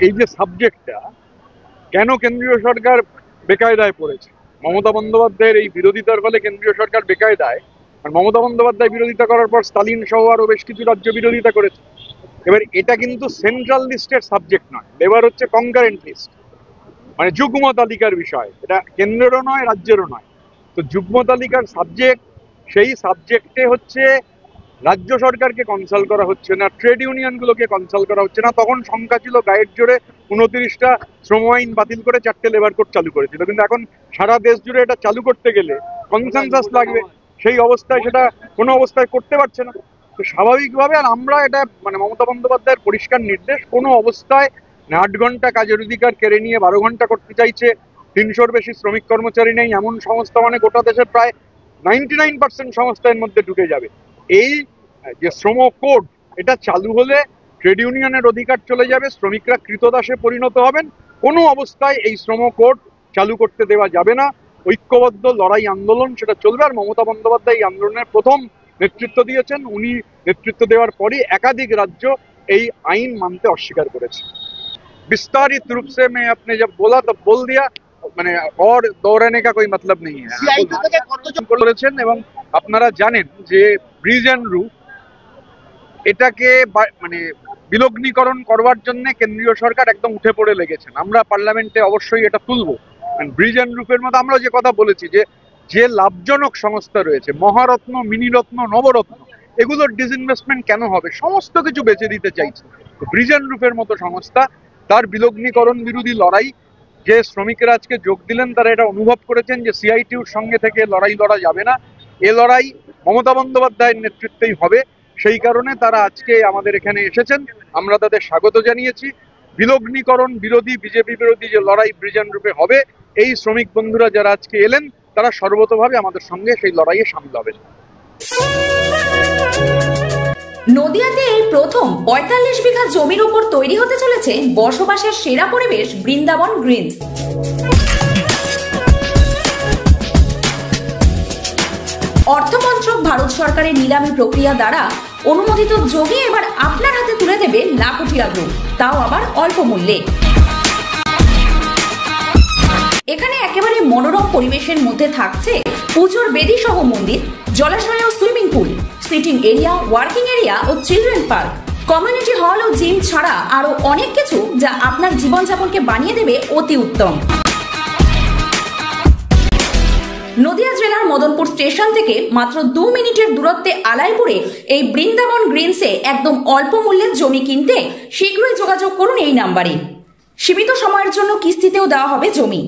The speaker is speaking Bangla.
এই যে সাবজেক্টটা কেন কেন্দ্রীয় সরকার বেকায়দায় পড়েছে, মমতা বন্দ্যোপাধ্যায়ের এই বিরোধিতার ফলে কেন্দ্রীয় সরকার বেকায়দায়। আর মমতা বন্দ্যোপাধ্যায় বিরোধিতা করার পর স্টালিন সহ আরো বেশ কিছু রাজ্য বিরোধিতা করেছে। এবার এটা কিন্তু সেন্ট্রাল লিস্টের সাবজেক্ট নয়, এবার হচ্ছে কনকারেন্ট লিস্ট, মানে যুগ্ম তালিকার বিষয়। এটা কেন্দ্রেরও নয়, রাজ্যেরও নয়। তো যুগ্ম তালিকার সাবজেক্ট, সেই সাবজেক্টে হচ্ছে রাজ্য সরকারকে কনসাল্ট করা হচ্ছে না, ট্রেড ইউনিয়নগুলোকে কনসাল্ট করা হচ্ছে না। তখন সংখ্যা ছিল গায়ের জোরে 29টা শ্রম আইন বাতিল করে 4টে লেবার কোড চালু করেছিল, কিন্তু এখন সারা দেশ জুড়ে এটা চালু করতে গেলে কনসেনসাস লাগবে, সেই অবস্থায় সেটা কোনো অবস্থায় করতে পারছে না। তো স্বাভাবিকভাবে, আর আমরা এটা মানে মমতা বন্দ্যোপাধ্যায়ের পরিষ্কার নির্দেশ, কোনো অবস্থায় 8 ঘন্টা কাজের অধিকার কেড়ে নিয়ে 12 ঘন্টা করতে চাইছে, 300-র বেশি শ্রমিক কর্মচারী নেই এমন সংস্থা মানে গোটা দেশের প্রায় 99% সংস্থা এর মধ্যে ঢুকে যাবে। এই যে শ্রম কোড, এটা চালু হলে ট্রেড ইউনিয়নের অধিকার চলে যাবে, শ্রমিকরা কৃতদাসে পরিণত হবেন। কোনো অবস্থায় এই শ্রম কোড চালু করতে দেওয়া যাবে না। ঐক্যবদ্ধ লড়াই আন্দোলন সেটা চলবে। আর মমতা বন্দ্যোপাধ্যায় এই আন্দোলনের প্রথম নেতৃত্ব দিয়েছেন। উনি নেতৃত্ব দেওয়ার পরই একাধিক রাজ্য এই আইন মানতে অস্বীকার করেছে। विस्तारित रूप से मैं अपने जब बोला तब बोल दिया, মানে और দৌড়ানে का कोई मतलब नहीं है করেছেন। এবং আপনারা জানেন যে ব্রিজ এন্ড রুট এটাকে মানে বিলগ্নীকরণ করবার জন্য কেন্দ্রীয় সরকার একদম উঠে পড়ে লেগেছেন। আমরা পার্লামেন্টে অবশ্যই এটা তুলবো। ব্রিজ এন্ড রুটের মধ্যে আমরা যে কথা বলেছি, যে যে লাভজনক সংস্থা রয়েছে, মহারত্ন, মিনিরত্ন, নবরত্ন, এগুলোর ডিসইনভেস্টমেন্ট কেন হবে, সমস্ত কিছু বেঁচে দিতে চাইছে। ব্রিজ এন্ড রুটের মতো সংস্থা, তার বিলগ্নীকরণ বিরোধী লড়াই যে শ্রমিকরা আজকে যোগ দিলেন, তারা এটা অনুভব করেছেন যে সিআইটিউর সঙ্গে থেকে লড়াই লড়া যাবে না, এ লড়াই মমতা বন্দ্যোপাধ্যায়ের নেতৃত্বেই হবে। সেই কারণে তারা আজকে আমাদের এখানে এসেছেন, আমরা তাদের স্বাগত জানিয়েছি। বিলগ্নীকরণ বিরোধী, বিজেপি বিরোধী যে লড়াই ব্রিজ এন্ড রুটে হবে, এই শ্রমিক বন্ধুরা যারা আজকে এলেন, তারা সর্বতভাবে আমাদের সঙ্গে সেই লড়াইয়ে সামিল হবেন। নদিয়াতে এই প্রথম ৪৫ বিঘা জমির উপর তৈরি হতে চলেছে বসবাসের সেরা পরিবেশ বৃন্দাবন গ্রিনস। অর্থমন্ত্রক ভারত সরকারের নিলামী প্রক্রিয়া দ্বারা অনুমোদিত জমি এবার আপনার হাতে তুলে দেবে লাখুটিয়া গ্রুপ, তাও আবার অল্প মূল্যে। এখানে একেবারে মনোরম পরিবেশের মধ্যে থাকছে পুজোর বেদি সহ মন্দির, জলাশয় ও swimming pool, sitting area, working area ও চিলড্রেন পার্ক, কমিউনিটি হল ও জিম ছাড়া আরো অনেক কিছু, যা আপনার জীবনযাপনকে বানিয়ে দেবে অতি উত্তম। নদিয়া জেলার মদনপুর স্টেশন থেকে মাত্র 2 মিনিটের দূরত্বে আলাইপুরে এই বৃন্দাবন গ্রিনসে একদম অল্প মূল্যে জমি কিনতে শীঘ্রই যোগাযোগ করুন এই নাম্বারে। সীমিত সময়ের জন্য কিস্তিতেও দেওয়া হবে জমি।